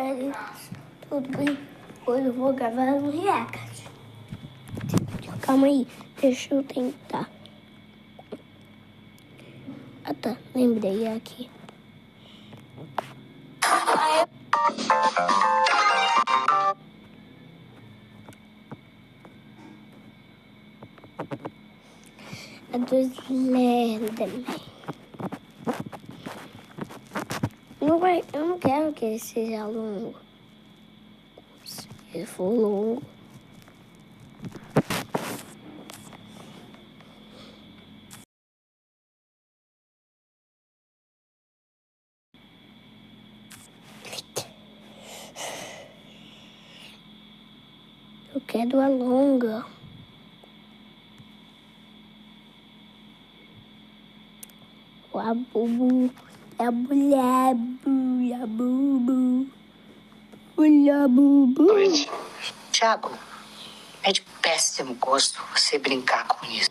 É, tudo bem? Hoje eu vou gravar um react. Calma aí, deixa eu tentar. Ah tá, lembrei aqui. A do Slenderman. Eu não quero que ele seja longo. Se ele for longo. Eu quero a longa. O abubu. Noite. Tiago, é de péssimo gosto você brincar com isso.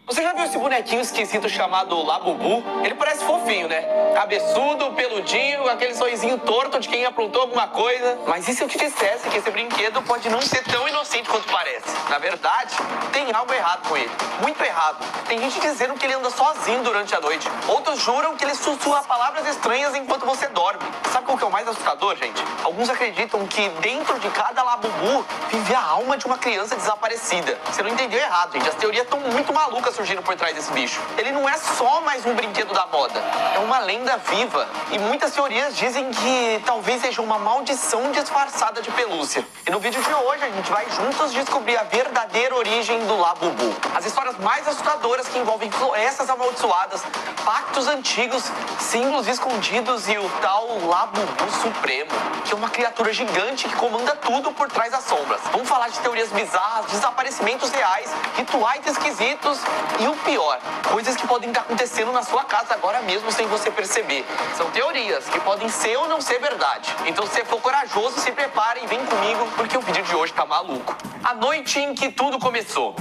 Você já viu esse bonequinho esquisito chamado Labubu? Ele parece fofinho, né? Cabeçudo, peludinho, aquele sorrisinho torto de quem aprontou alguma coisa. Mas e se eu te dissesse que esse brinquedo pode não ser tão inocente quanto parece? Na verdade, tem algo errado com ele. Muito errado. Tem gente dizendo que ele anda sozinho durante a noite. Outros juram que ele sussurra palavras estranhas enquanto você dorme. Sabe qual que é o mais assustador, gente? Alguns acreditam que dentro de cada Labubu vive a alma de uma criança desaparecida. Você não entendeu errado, gente. As teorias estão muito malucas surgindo por trás desse bicho. Ele não é só mais um brinquedo da moda, é uma lenda viva. E muitas teorias dizem que talvez seja uma maldição disfarçada de pelúcia. E no vídeo de hoje a gente vai juntos descobrir a verdadeira origem do Labubu. As histórias mais assustadoras que envolvem florestas amaldiçoadas, pactos antigos, símbolos escondidos e o tal Labubu Supremo, que é uma criatura gigante que comanda tudo por trás das sombras. Vamos falar de teorias bizarras, desaparecimentos reais, rituais esquisitos e o pior, coisas que podem estar acontecendo na sua casa agora mesmo sem você perceber. São teorias que podem ser ou não ser verdade. Então se você for corajoso, se prepare e vem comigo, porque o vídeo de hoje tá maluco. A noite em que tudo começou.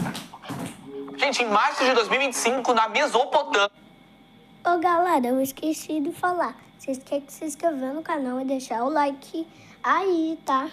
Gente, em março de 2025, na Mesopotâmia... Ô galera, eu esqueci de falar. Vocês querem que se inscrever no canal e deixar o like aí, tá?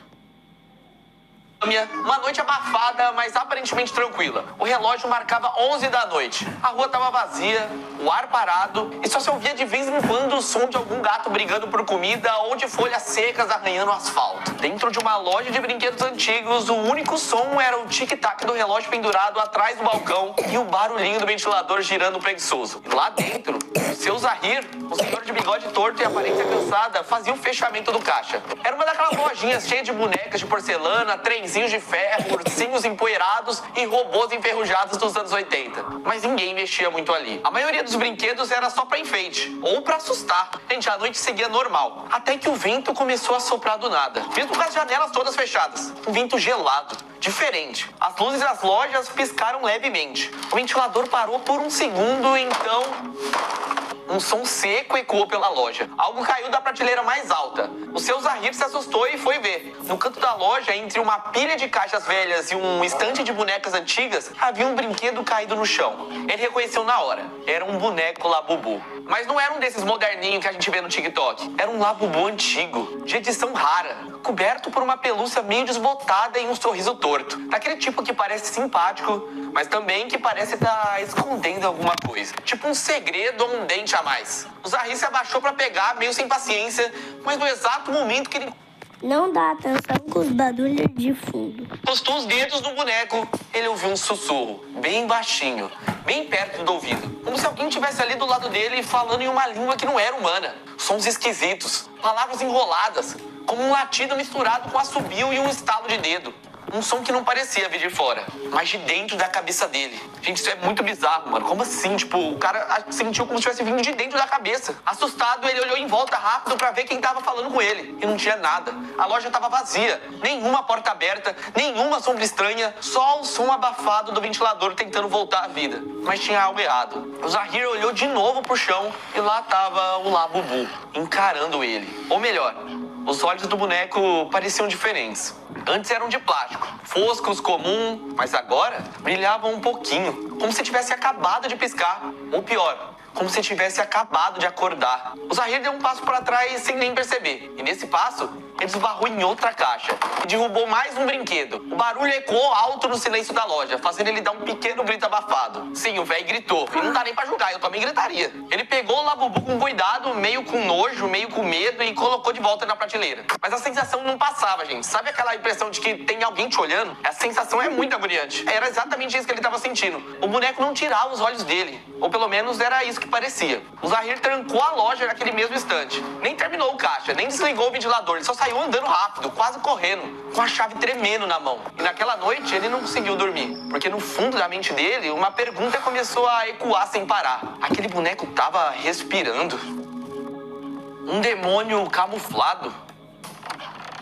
Uma noite abafada, mas aparentemente tranquila. O relógio marcava 11 da noite. A rua estava vazia, o ar parado e só se ouvia de vez em quando o som de algum gato brigando por comida ou de folhas secas arranhando o asfalto. Dentro de uma loja de brinquedos antigos, o único som era o tic-tac do relógio pendurado atrás do balcão e o barulhinho do ventilador girando preguiçoso. E lá dentro, o seu Zahir, um senhor de bigode torto e aparência cansada, fazia o fechamento do caixa. Era uma daquelas lojinhas cheias de bonecas de porcelana, trenzinhos de ferro, ursinhos empoeirados e robôs enferrujados dos anos 80. Mas ninguém mexia muito ali. A maioria dos brinquedos era só pra enfeite, ou pra assustar. Gente, a noite seguia normal. Até que o vento começou a soprar do nada. Mesmo com as janelas todas fechadas. Um vento gelado. Diferente. As luzes das lojas piscaram levemente. O ventilador parou por um segundo, então... um som seco ecoou pela loja. Algo caiu da prateleira mais alta. O seu Zahir se assustou e foi ver. No canto da loja, entre uma pilha de caixas velhas e um estante de bonecas antigas, havia um brinquedo caído no chão. Ele reconheceu na hora. Era um boneco Labubu. Mas não era um desses moderninhos que a gente vê no TikTok. Era um Labubu antigo, de edição rara, coberto por uma pelúcia meio desbotada e um sorriso torto. Daquele tipo que parece simpático, mas também que parece estar escondendo alguma coisa. Tipo um segredo ou um dente a mais. O Zahir se abaixou pra pegar, meio sem paciência, mas no exato momento que ele... Não dá atenção com os barulhos de fundo. postou os dedos no boneco, ele ouviu um sussurro, bem baixinho, bem perto do ouvido. Como se alguém estivesse ali do lado dele falando em uma língua que não era humana. Sons esquisitos, palavras enroladas, como um latido misturado com assobio e um estalo de dedo. Um som que não parecia vir de fora, mas de dentro da cabeça dele. Gente, isso é muito bizarro, mano. Como assim? Tipo, o cara sentiu como se tivesse vindo de dentro da cabeça. Assustado, ele olhou em volta rápido pra ver quem tava falando com ele. E não tinha nada. A loja tava vazia. Nenhuma porta aberta, nenhuma sombra estranha. Só o som abafado do ventilador tentando voltar à vida. Mas tinha algo errado. O Zahir olhou de novo pro chão e lá tava o Labubu, encarando ele. Ou melhor, os olhos do boneco pareciam diferentes. Antes eram de plástico, foscos, comum, mas agora brilhavam um pouquinho, como se tivesse acabado de piscar. Ou pior, como se tivesse acabado de acordar. O Zahir deu um passo para trás sem nem perceber. E nesse passo, ele esbarrou em outra caixa e derrubou mais um brinquedo. O barulho ecoou alto no silêncio da loja, fazendo ele dar um pequeno grito abafado. Sim, o velho gritou. E não dá nem pra julgar, eu também gritaria. Ele pegou o Labubu com cuidado, meio com nojo, meio com medo e colocou de volta na prateleira. Mas a sensação não passava, gente. Sabe aquela impressão de que tem alguém te olhando? Essa sensação é muito agoniante. Era exatamente isso que ele tava sentindo. O boneco não tirava os olhos dele. Ou pelo menos era isso que parecia. O Zahir trancou a loja naquele mesmo instante. Nem terminou o caixa, nem desligou o ventilador. Ele só saiu andando rápido, quase correndo, com a chave tremendo na mão. E naquela noite ele não conseguiu dormir, porque no fundo da mente dele uma pergunta começou a ecoar sem parar. Aquele boneco tava respirando? Um demônio camuflado?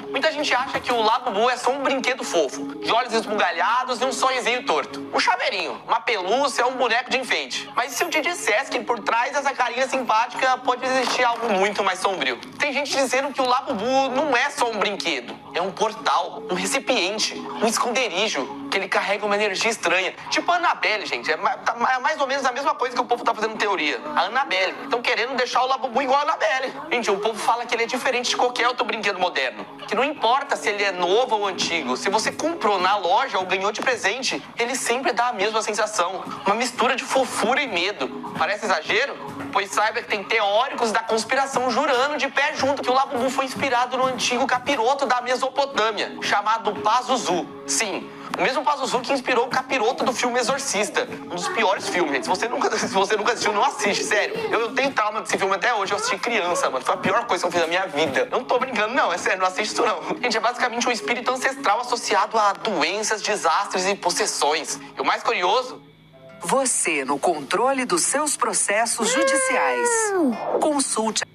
Muita gente acha que o Labubu é só um brinquedo fofo, de olhos esbugalhados e um sorrisinho torto. Um chaveirinho, uma pelúcia ou um boneco de enfeite. Mas e se eu te dissesse que por trás dessa carinha simpática pode existir algo muito mais sombrio? Tem gente dizendo que o Labubu não é só um brinquedo, é um portal, um recipiente, um esconderijo, que ele carrega uma energia estranha. Tipo a Annabelle, gente. É mais ou menos a mesma coisa que o povo tá fazendo teoria. A Annabelle. Estão querendo deixar o Labubu igual a Annabelle. Gente, o povo fala que ele é diferente de qualquer outro brinquedo moderno. Que não importa se ele é novo ou antigo. Se você comprou na loja ou ganhou de presente, ele sempre dá a mesma sensação. Uma mistura de fofura e medo. Parece exagero? Pois saiba que tem teóricos da conspiração jurando de pé junto que o Labubu foi inspirado no antigo capiroto da Mesopotâmia, chamado Pazuzu. Sim, o mesmo Pazuzu que inspirou o capiroto do filme Exorcista. Um dos piores filmes, gente. Se você nunca assistiu, não assiste, sério. Eu tenho trauma desse filme até hoje. Eu assisti criança, mano. Foi a pior coisa que eu fiz na minha vida. Eu não tô brincando, não. É sério, não assiste isso, não. Gente, é basicamente um espírito ancestral associado a doenças, desastres e possessões. E o mais curioso... Você no controle dos seus processos judiciais. Consulte.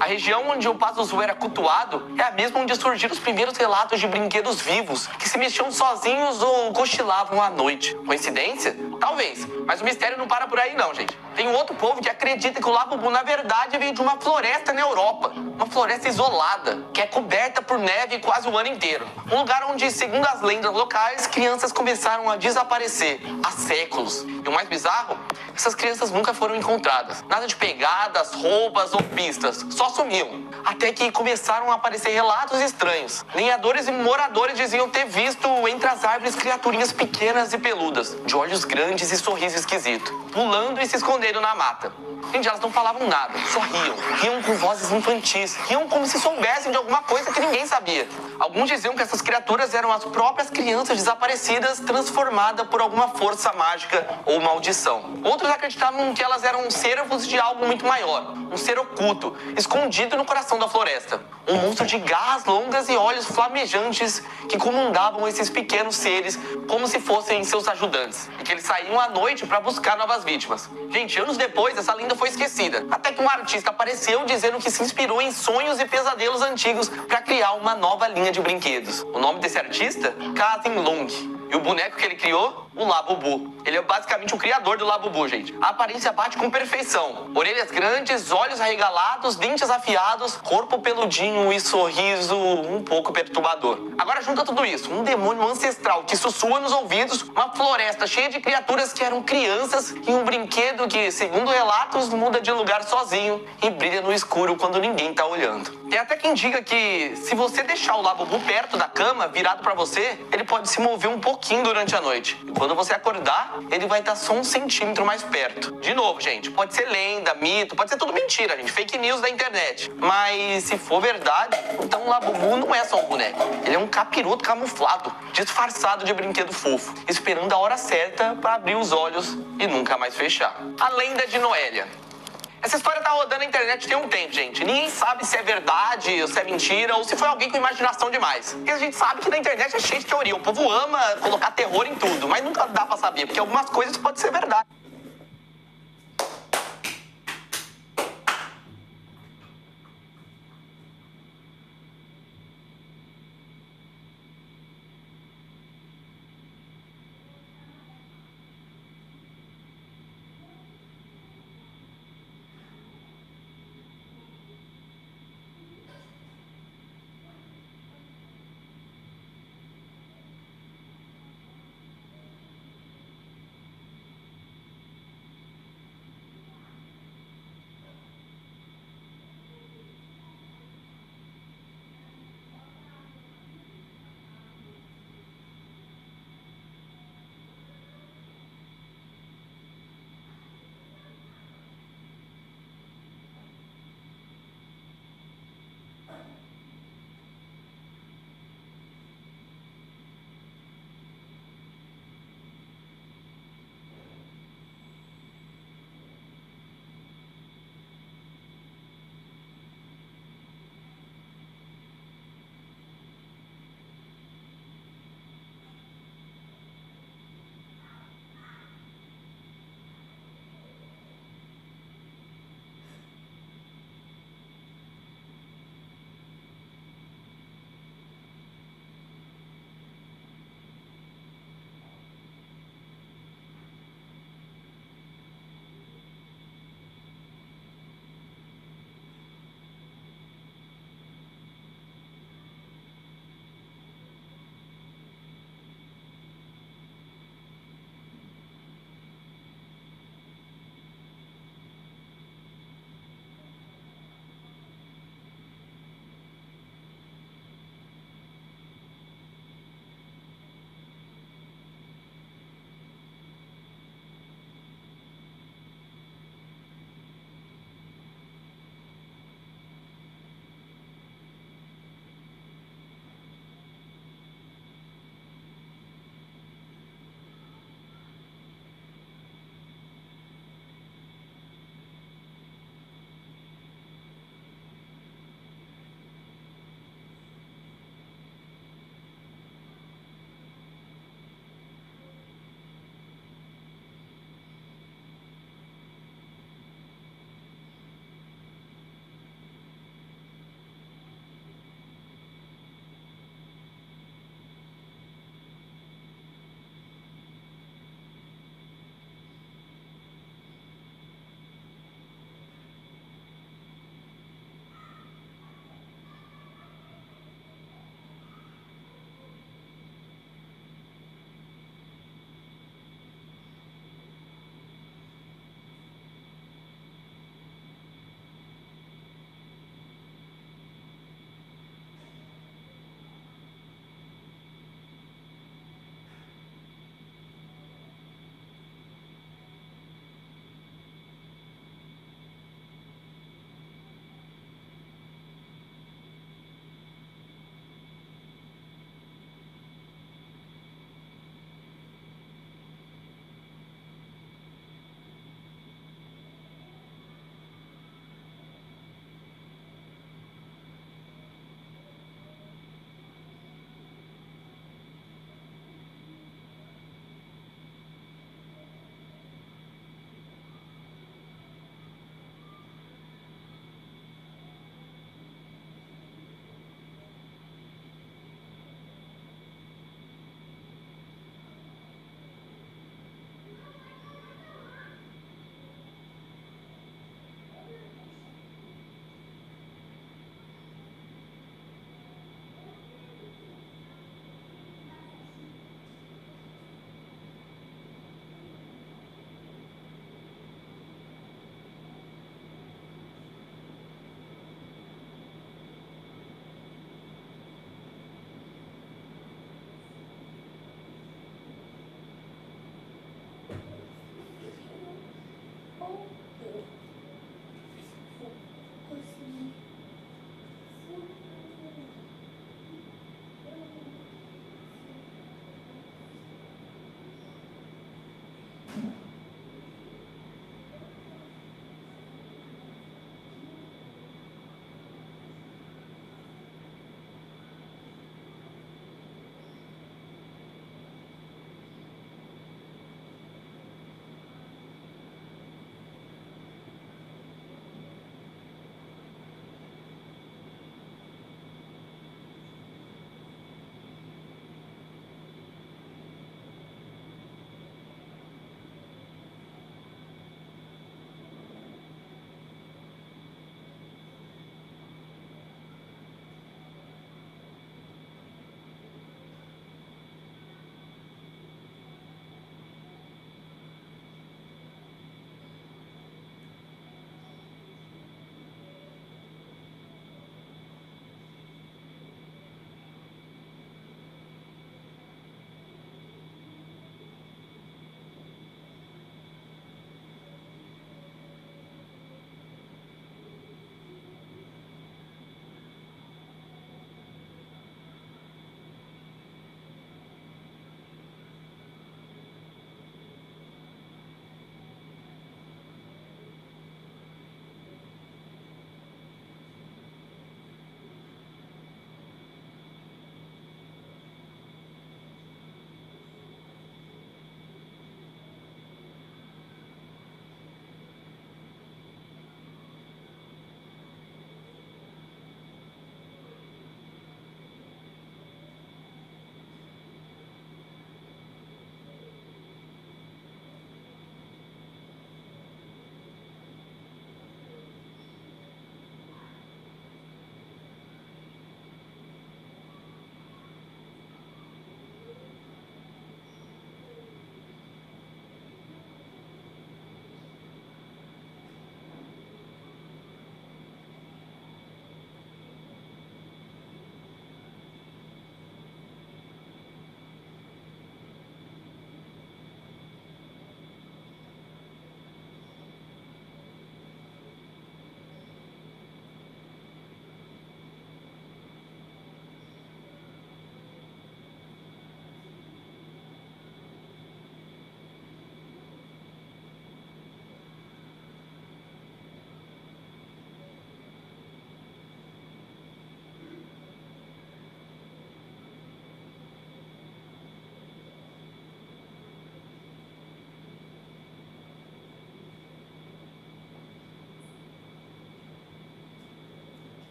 A região onde o Pazuzu era cultuado é a mesma onde surgiram os primeiros relatos de brinquedos vivos que se mexiam sozinhos ou cochilavam à noite. Coincidência? Talvez. Mas o mistério não para por aí não, gente. Tem um outro povo que acredita que o Labubu, na verdade, veio de uma floresta na Europa. Uma floresta isolada, que é coberta por neve quase o ano inteiro. Um lugar onde, segundo as lendas locais, crianças começaram a desaparecer há séculos. E o mais bizarro, essas crianças nunca foram encontradas. Nada de pegadas, roupas ou pistas. Só sumiam. Até que começaram a aparecer relatos estranhos. Lenhadores e moradores diziam ter visto entre as árvores criaturinhas pequenas e peludas, de olhos grandes e sorriso esquisito, pulando e se escondendo na mata. Gente, elas não falavam nada, só riam. Riam com vozes infantis. Riam como se soubessem de alguma coisa que ninguém sabia. Alguns diziam que essas criaturas eram as próprias crianças desaparecidas transformadas por alguma força mágica ou maldição. Outros acreditavam que elas eram servos de algo muito maior. Um ser oculto, escondido no coração da floresta. Um monstro de garras longas e olhos flamejantes que comandavam esses pequenos seres como se fossem seus ajudantes. E que eles saíam à noite para buscar novas vítimas. Gente, anos depois, essa lenda foi esquecida. Até que um artista apareceu dizendo que se inspirou em sonhos e pesadelos antigos para criar uma nova linha de brinquedos. O nome desse artista? Kazim Long. E o boneco que ele criou? O Labubu. Ele é basicamente o criador do Labubu, gente. A aparência bate com perfeição. Orelhas grandes, olhos arregalados, dentes afiados, corpo peludinho e sorriso um pouco perturbador. Agora junta tudo isso. Um demônio ancestral que sussurra nos ouvidos, uma floresta cheia de criaturas que eram crianças e um brinquedo que, segundo relatos, muda de lugar sozinho e brilha no escuro quando ninguém tá olhando. Tem até quem diga que se você deixar o Labubu perto da cama, virado pra você, ele pode se mover um pouquinho durante a noite. Quando você acordar, ele vai estar só 1 centímetro mais perto. De novo, gente, pode ser lenda, mito, pode ser tudo mentira, gente. Fake news da internet. Mas se for verdade, então o Labubu não é só um boneco. Ele é um capiroto camuflado, disfarçado de brinquedo fofo, esperando a hora certa para abrir os olhos e nunca mais fechar. A lenda de Noélia. Essa história tá rodando na internet tem um tempo, gente. Ninguém sabe se é verdade, ou se é mentira, ou se foi alguém com imaginação demais. Porque a gente sabe que na internet é cheio de teoria. O povo ama colocar terror em tudo, mas nunca dá pra saber, porque algumas coisas podem ser verdade.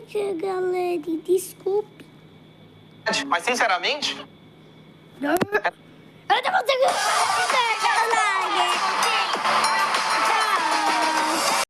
tia galera, desculpe. Mas, sinceramente, Eu não consigo fazer.